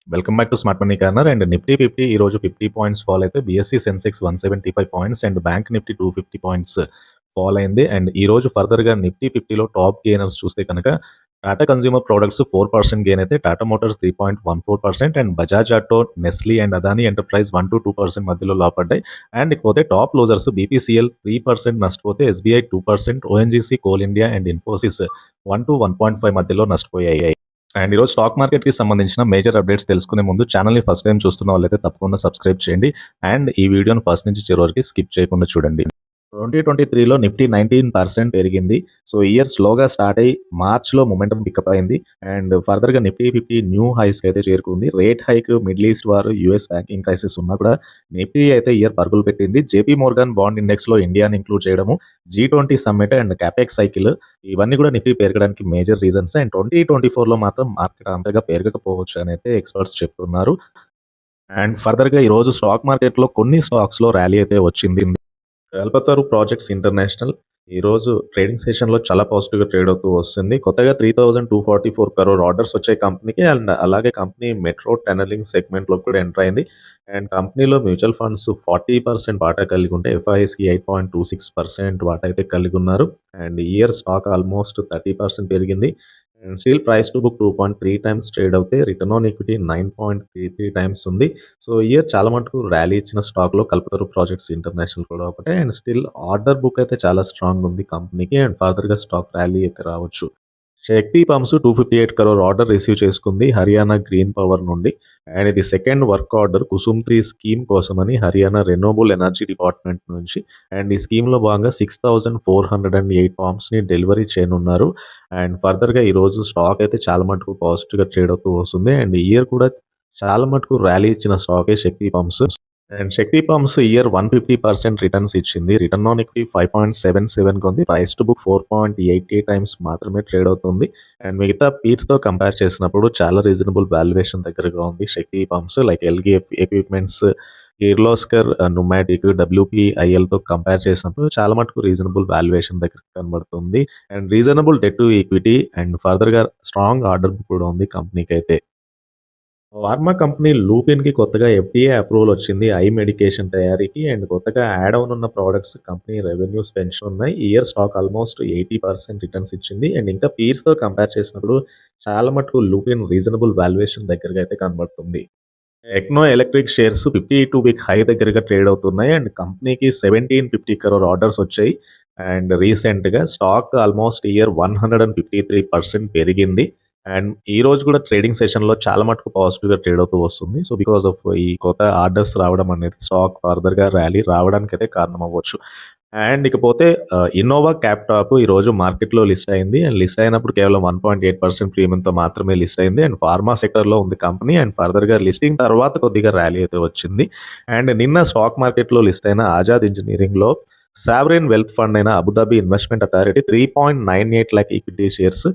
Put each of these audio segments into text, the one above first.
Welcome back to smart money corner. And Nifty 50 ఈ రోజు 50 points fall అయితే BSc Sensex 175 points and bank Nifty 250 points fall అయింది. And ఈ రోజు ఫర్దర్గా నిఫ్టీ 50లో టాప్ గెయినర్స్ చూస్తే కనుక టాటా కన్స్యూమర్ ప్రొడక్ట్స్ 4% గెయిన్ అయితే, Tata Motors 3.14% and Bajaj Auto, Nestle and Adani Enterprise 1 to 2% మధ్యలో లాపడ్డాయి. అండ్ ఇకపోతే టాప్ లోజర్స్ బీపీసీఎల్ 3% నష్టపోతే, SBI 2%, ONGC, Coal India and Infosys 1 to 1.5 మధ్యలో నష్టపోయాయి. అండ్ ఈరోజు స్టాక్ మార్కెట్కి సంబంధించిన మేజర్ అప్డేట్స్ తెలుసుకునే ముందు ఛానల్ని ఫస్ట్ టైం చూస్తున్న వాళ్ళైతే తప్పకుండా సబ్స్క్రైబ్ చేయండి. అండ్ ఈ వీడియోని ఫస్ట్ నుంచి చివరి వరకు స్కిప్ చేయకుండా చూడండి. 2023లో నిఫ్టీ 19% పెరిగింది. సో ఇయర్ స్లోగా స్టార్ట్ అయ్యి మార్చ్లో మొమెంటం పికప్ అయింది. అండ్ ఫర్దర్గా నిఫ్టీ 50 న్యూ హైస్కి అయితే చేరుకుంది. రేట్ హైక్, మిడిల్ ఈస్ట్ వారు, యూఎస్ బ్యాంకింగ్ క్రైసిస్ ఉన్నా కూడా నిఫ్టీ అయితే ఇయర్ పరుగులు పెట్టింది. జేపీ మోర్గాన్ బాండ్ ఇండెక్స్లో ఇండియాని ఇంక్లూడ్ చేయడము, G20 summit and capex cycle ఇవన్నీ కూడా నిఫ్టీ పెరగడానికి మేజర్ రీజన్స్. అండ్ 2024లో మాత్రం మార్కెట్ అంతగా పెరగకపోవచ్చు అని అయితే ఎక్స్పర్ట్స్ చెప్తున్నారు. అండ్ ఫర్దర్గా ఈరోజు స్టాక్ మార్కెట్లో కొన్ని స్టాక్స్లో ర్యాలీ అయితే వచ్చింది. కల్పతరు ప్రాజెక్ట్స్ ఇంటర్నేషనల్ ఈరోజు ట్రేడింగ్ సెషన్లో చాలా పాజిటివ్గా ట్రేడ్ అవుతూ వస్తుంది. కొత్తగా 3,244 crore ఆర్డర్స్ వచ్చాయి కంపెనీకి. అండ్ అలాగే కంపెనీ మెట్రో టనలింగ్ సెగ్మెంట్లో కూడా ఎంటర్ అయింది. అండ్ కంపెనీలో మ్యూచువల్ ఫండ్స్ 40% వాటా కలిగి ఉంటే, ఎఫ్ఐఎస్కి 8.26% వాటా అయితే కలిగి ఉన్నారు. అండ్ ఇయర్ స్టాక్ ఆల్మోస్ట్ 30% పెరిగింది. And still price to book 2.3 times trade అవుతే, రిటర్న్ ఆన్ ఈక్విటీ 9.33 times ఉంది. సో ఇయర్ చాలా మటుకు ర్యాలీ ఇచ్చిన స్టాక్లో కల్పతరు ప్రాజెక్ట్స్ ఇంటర్నేషనల్ కూడా ఒకటే. అండ్ స్టిల్ ఆర్డర్ బుక్ అయితే చాలా స్ట్రాంగ్ ఉంది కంపెనీకి. అండ్ ఫర్దర్గా స్టాక్ ర్యాలీ అయితే రావచ్చు. శక్తి పంప్స్ 258 crore ఆర్డర్ రిసీవ్ చేసుకుంది హర్యానా గ్రీన్ పవర్ నుండి. అండ్ ఇది second work order Kusum 3 scheme కోసమని హర్యానా రెన్యూవబుల్ ఎనర్జీ డిపార్ట్మెంట్ నుంచి. అండ్ ఈ స్కీమ్లో భాగంగా 6,408 పంప్స్ని డెలివరీ చేయనున్నారు. అండ్ ఫర్దర్గా ఈరోజు స్టాక్ అయితే చాలా మటుకు పాజిటివ్గా ట్రేడ్ అవుతూ వస్తుంది. అండ్ ఇయర్ కూడా చాలా మటుకు ర్యాలీ ఇచ్చిన స్టాకే Shakti Pumps. And Shakti Pumps year 150% returns ఇచ్చింది. రిటర్న్ ఆన్ ఈక్విటీ 5.77 ఉంది. ప్రైస్ టు బుక్ 4.88 times మాత్రమే ట్రేడ్ అవుతుంది. అండ్ మిగతా పీట్స్తో కంపేర్ చేసినప్పుడు చాలా రీజనబుల్ వాల్యుయేషన్ దగ్గరగా ఉంది Shakti Pumps. Like Elgi Equipments, Kirloskar, pneumatic, డబ్ల్యూపీఐఎల్తో కంపేర్ చేసినప్పుడు చాలా మటుకు రీజనబుల్ వాల్యుయేషన్ దగ్గర కనబడుతుంది. And reasonable debt to equity and ఫర్దర్గా స్ట్రాంగ్ ఆర్డర్ బుక్ కూడా ఉంది కంపెనీకి అయితే. ఫార్మా కంపెనీ లూపిన్‌కి కొత్తగా ఎఫ్‌డీఏ అప్రూవల్ వచ్చింది ఐ మెడికేషన్ తయారీకి. అండ్ కొత్తగా యాడ్ ఆన్ ఉన్న ప్రొడక్ట్స్ కంపెనీ రెవెన్యూస్ పెంచనున్నాయి. ఈ ఇయర్ స్టాక్ ఆల్మోస్ట్ 80% రిటర్న్స్ ఇచ్చింది. అండ్ ఇంకా పీర్స్‌తో కంపేర్ చేసినప్పుడు చాలా మటుకు లూపిన్ రీజనబుల్ వాల్యుయేషన్ దగ్గరగా అయితే కనబడుతుంది. Acno electric shares 52 week high దగ్గరగా ట్రేడ్ అవుతున్నాయి. అండ్ కంపెనీకి 1750 crore ఆర్డర్స్ వచ్చాయి. అండ్ రీసెంట్గా స్టాక్ ఆల్మోస్ట్ ఇయర్ 153% పెరిగింది. అండ్ ఈ రోజు కూడా ట్రేడింగ్ సెషన్లో చాలా మటుకు పాజిటివ్గా ట్రేడ్ అవుతూ వస్తుంది. సో బికాస్ ఆఫ్ ఈ కొత్త ఆర్డర్స్ రావడం అనేది స్టాక్ ఫర్దర్గా ర్యాలీ రావడానికి అయితే కారణం అవ్వచ్చు. అండ్ ఇకపోతే ఇన్నోవా క్యాప్టాప్ ఈరోజు మార్కెట్లో లిస్ట్ అయింది. అండ్ లిస్ట్ అయినప్పుడు కేవలం 1.8% ప్రీమియంతో మాత్రమే లిస్ట్ అయింది. అండ్ ఫార్మా సెక్టర్లో ఉంది కంపెనీ. అండ్ ఫర్దర్గా లిస్టింగ్ తర్వాత కొద్దిగా ర్యాలీ అయితే వచ్చింది. అండ్ నిన్న స్టాక్ మార్కెట్లో లిస్ట్ అయిన ఆజాద్ ఇంజనీరింగ్లో సావరెన్ వెల్త్ ఫండ్ అయిన Abu Dhabi investment authority 3.98 lakh equity shares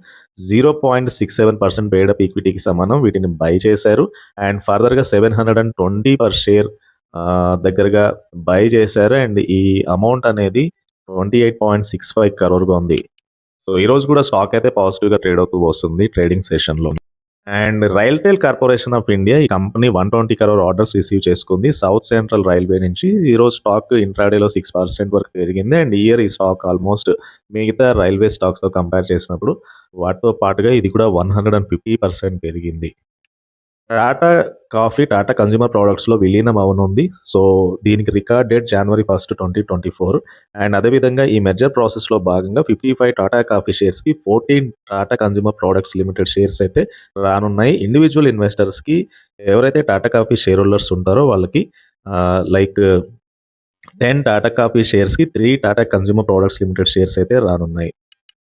0.67% paid up ఈక్విటీకి సమానం వీటిని బై చేశారు. అండ్ ఫర్దర్గా 720 per share దగ్గరగా బై చేశారు. అండ్ ఈ అమౌంట్ అనేది 28.65 crore ఉంది. సో ఈరోజు కూడా స్టాక్ అయితే పాజిటివ్గా ట్రేడ్ అవుతూ వస్తుంది ట్రేడింగ్ సెషన్లో. And RailTel corporation of India ఈ కంపెనీ 120 crore ఆర్డర్స్ రిసీవ్ చేసుకుంది సౌత్ సెంట్రల్ రైల్వే నుంచి. ఈరోజు స్టాక్ ఇంట్రాడేలో 6% వరకు పెరిగింది. అండ్ ఇయర్ ఈ స్టాక్ ఆల్మోస్ట్ మిగతా రైల్వే స్టాక్స్తో కంపేర్ చేసినప్పుడు వాటితో పాటుగా ఇది కూడా 150% పెరిగింది. టాటా కాఫీ టాటా కన్స్యూమర్ ప్రొడక్ట్స్‌లో విలీనం అవ్వనుంది. సో దీనికి రికార్డ్ డేట్ January 1, 2024. అండ్ అదేవిధంగా ఈ మెర్జర్ ప్రాసెస్‌లో భాగంగా 55 టాటా కాఫీ షేర్స్‌కి 14 Tata consumer products limited shares అయితే రానున్నాయి. ఇండివిజువల్ ఇన్వెస్టర్స్‌కి ఎవరైతే టాటా కాఫీ షేర్ హోల్డర్స్ ఉంటారో వాళ్ళకి లైక్ 10 టాటా కాఫీ షేర్స్‌కి 3 Tata consumer products limited shares అయితే రానున్నాయి.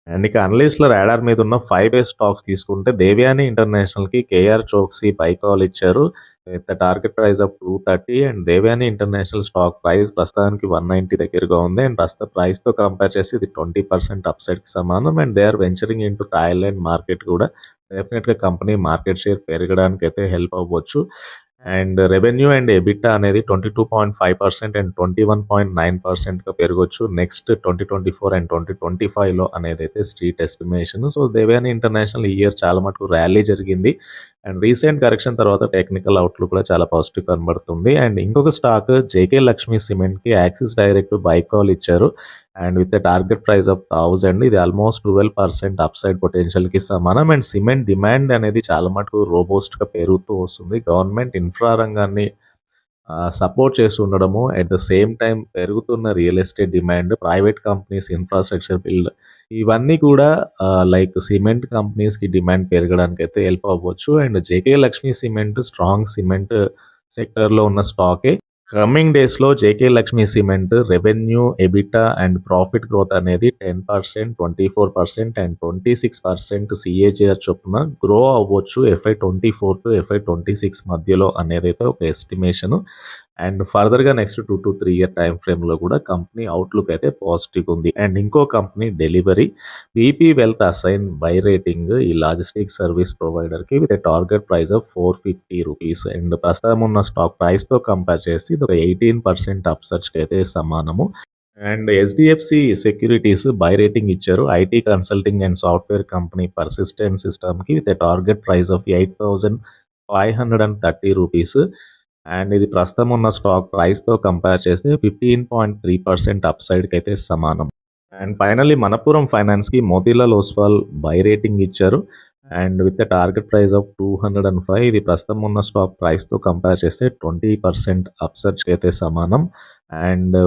అండ్ ఇక అనలిస్ట్‌ల రాడార్ మీద ఉన్న 5 బేస్ స్టాక్స్ తీసుకుంటే, దేవ్యాని ఇంటర్నేషనల్‌కి కేఆర్ చోక్సీ బై కాల్ ఇచ్చారు. With target price of 230. And Devyani international stock price ప్రస్తుతానికి 190 దగ్గరగా ఉంది. అండ్ ప్రస్తుత ప్రైస్‌తో కంపేర్ చేసి ఇది 20% అప్‌సైడ్‌కి సమానం. And they are venturing into Thailand market కూడా. డెఫినెట్‌గా కంపెనీ మార్కెట్ షేర్ పెరగడానికైతే హెల్ప్ అవ్వచ్చు. అండ్ రెవెన్యూ అండ్ ఎబిటా అనేది 22.5% అండ్ 21.9%గా పెరగొచ్చు. నెక్స్ట్ 2024 అండ్ 2025లో అనేదైతే street estimation. So, Devyani international ఈ ఇయర్ చాలా మటుకు ర్యాలీ జరిగింది. అండ్ రీసెంట్ కరెక్షన్ తర్వాత టెక్నికల్ అవుట్‌లుక్ కూడా చాలా పాజిటివ్ కనబడుతుంది. అండ్ ఇంకొక స్టాక్ జేకే లక్ష్మీ సిమెంట్‌కి యాక్సిస్ డైరెక్ట్ బై కాల్ ఇచ్చారు. And with a target price of 1000 ఇది ఆల్మోస్ట్ 12% అప్‌సైడ్ పొటెన్షియల్‌కి సమానం. అండ్ సిమెంట్ డిమాండ్ అనేది చాలా మటుకు రోబస్ట్‌గా పెరుగుతూ వస్తుంది. గవర్నమెంట్ ఇన్ఫ్రా రంగాన్ని సపోర్ట్ చేస్తుండడము, అట్ ద సేమ్ టైమ్ పెరుగుతున్న real estate demand, private companies infrastructure build ఇవన్నీ కూడా లైక్ సిమెంట్ కంపెనీస్‌కి డిమాండ్ పెరగడానికైతే హెల్ప్ అవ్వచ్చు. And JK Lakshmi cement strong cement సెక్టర్‌లో ఉన్న స్టాకే. కమింగ్ డేస్‌లో JK Lakshmi cement revenue, EBITDA and profit growth అనేది 10%, 24% అండ్ 26% సీఏజీఆర్ చొప్పున గ్రో అవ్వచ్చు. FY 24 టు FY 26 మధ్యలో అనేదైతే ఒక ఎస్టిమేషన్. అండ్ ఫర్దర్‌గా నెక్స్ట్ 2-3 ఇయర్ టైమ్ ఫ్రేమ్‌లో కూడా కంపెనీ అవుట్‌లుక్ అయితే పాజిటివ్‌గా ఉంది. అండ్ ఇంకో company Delhivery BP wealth assign buy rating ఈ లాజిస్టిక్స్ సర్వీస్ ప్రొవైడర్‌కి with a target price of ₹450 and ప్రస్తుతం ఉన్న స్టాక్ ప్రైస్‌తో కంపేర్ చేస్తే ఇది ఒక 18% అప్‌సర్జ్‌కి అయితే సమానము. And HDFC securities buy rating ఇచ్చారు. IT consulting and software company persistent సిస్టమ్‌కి with a target price of ₹8,530 and ఇది ప్రస్తుతం ఉన్న స్టాక్ ప్రైస్‌తో కంపేర్ చేస్తే 15.3% అప్‌సైడ్‌కి అయితే సమానం. అండ్ ఫైనల్లీ మనపురం ఫైనాన్స్‌కి మోతీలాల్ ఓస్వాల్ బై రేటింగ్ ఇచ్చారు. And with a target price of 205 ఇది ప్రస్తుతం ఉన్న స్టాక్ ప్రైస్‌తో కంపేర్ చేస్తే 20% అప్‌సర్జ్‌కి అయితే సమానం. అండ్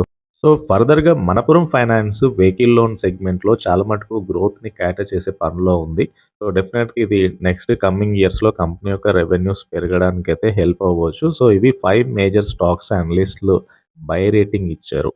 సో, ఫర్దర్‌గా మనపురం ఫైనాన్స్ వెహికల్ లోన్ సెగ్మెంట్‌లో చాలా మటుకు గ్రోత్‌ని క్యాటర్ చేసే పనిలో ఉంది. సో, డెఫినెట్‌గా ఇది నెక్స్ట్ కమింగ్ ఇయర్స్‌లో కంపెనీ యొక్క రెవెన్యూస్ పెరగడానికైతే హెల్ప్ అవ్వచ్చు. సో, ఇవి 5 మేజర్ స్టాక్స్ అనలిస్ట్‌లు బై రేటింగ్ ఇచ్చారు.